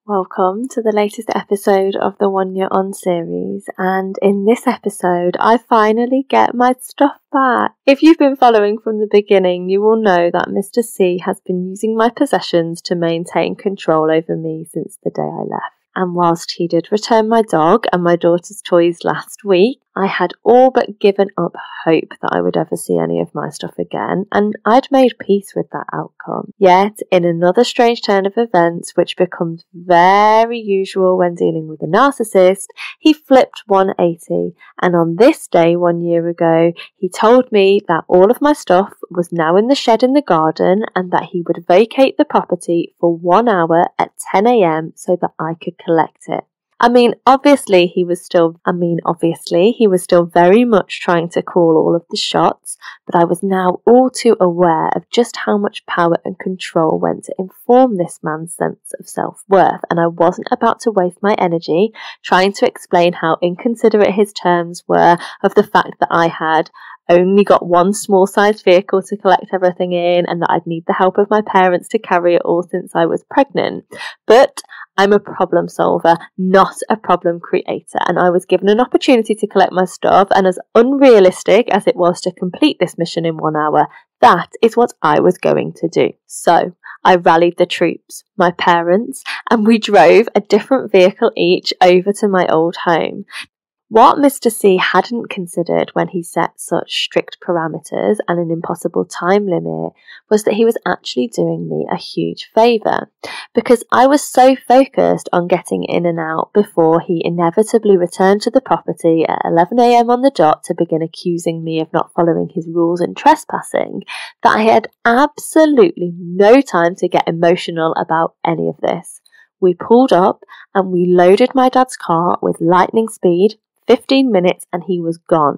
Welcome to the latest episode of the 1 Year On series, and in this episode I finally get my stuff back. If you've been following from the beginning, you will know that Mr. C has been using my possessions to maintain control over me since the day I left. And whilst he did return my dog and my daughter's toys last week, I had all but given up hope that I would ever see any of my stuff again, and I'd made peace with that outcome. Yet, in another strange turn of events, which becomes very usual when dealing with a narcissist, he flipped 180, and on this day 1 year ago, he told me that all of my stuff was now in the shed in the garden and that he would vacate the property for 1 hour at 10 a.m. so that I could collect it. Obviously he was still very much trying to call all of the shots, but I was now all too aware of just how much power and control went to inform this man's sense of self-worth, and I wasn't about to waste my energy trying to explain how inconsiderate his terms were of the fact that I had only got one small-sized vehicle to collect everything in and that I'd need the help of my parents to carry it all since I was pregnant. But I'm a problem solver, not a problem creator, and I was given an opportunity to collect my stuff, and as unrealistic as it was to complete this mission in 1 hour, that is what I was going to do. So I rallied the troops, my parents, and we drove a different vehicle each over to my old home. What Mr. C hadn't considered when he set such strict parameters and an impossible time limit was that he was actually doing me a huge favour, because I was so focused on getting in and out before he inevitably returned to the property at 11 a.m. on the dot to begin accusing me of not following his rules and trespassing, that I had absolutely no time to get emotional about any of this. We pulled up and we loaded my dad's car with lightning speed, 15 minutes, and he was gone.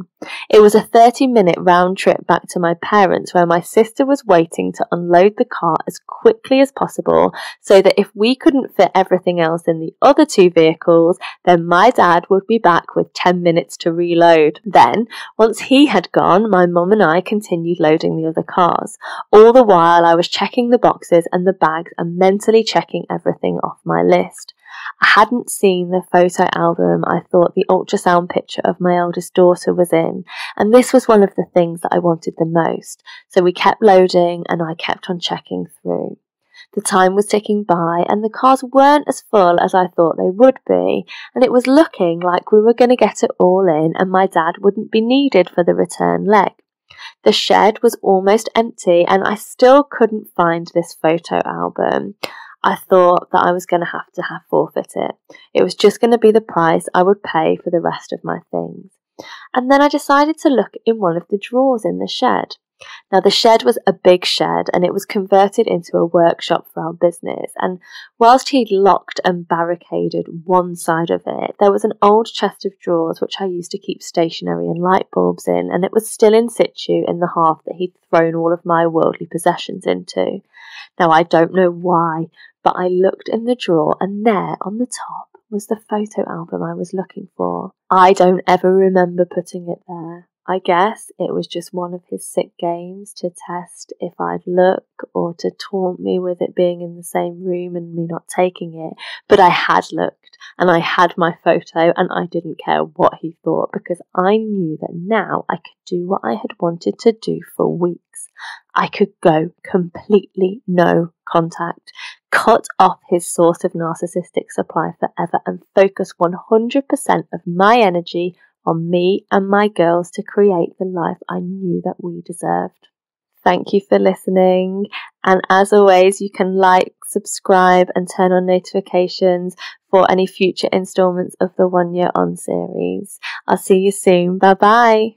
It was a 30-minute round trip back to my parents, where my sister was waiting to unload the car as quickly as possible so that if we couldn't fit everything else in the other two vehicles, then my dad would be back with 10 minutes to reload. Then, once he had gone, my mum and I continued loading the other cars. All the while I was checking the boxes and the bags and mentally checking everything off my list. I hadn't seen the photo album I thought the ultrasound picture of my eldest daughter was in, and this was one of the things that I wanted the most, so we kept loading and I kept on checking through. The time was ticking by and the cars weren't as full as I thought they would be, and it was looking like we were going to get it all in and my dad wouldn't be needed for the return leg. The shed was almost empty and I still couldn't find this photo album. I thought that I was going to have forfeit it. It was just going to be the price I would pay for the rest of my things. And then I decided to look in one of the drawers in the shed. Now, the shed was a big shed and it was converted into a workshop for our business, and whilst he'd locked and barricaded one side of it, there was an old chest of drawers which I used to keep stationery and light bulbs in, and it was still in situ in the half that he'd thrown all of my worldly possessions into. Now, I don't know why, but I looked in the drawer and there on the top was the photo album I was looking for. I don't ever remember putting it there. I guess it was just one of his sick games to test if I'd look, or to taunt me with it being in the same room and me not taking it. But I had looked and I had my photo and I didn't care what he thought, because I knew that now I could do what I had wanted to do for weeks. I could go completely no contact, cut off his source of narcissistic supply forever and focus 100% of my energy on me and my girls to create the life I knew that we deserved. Thank you for listening, and as always, you can like, subscribe and turn on notifications for any future installments of the 1 Year On series. I'll see you soon. Bye bye.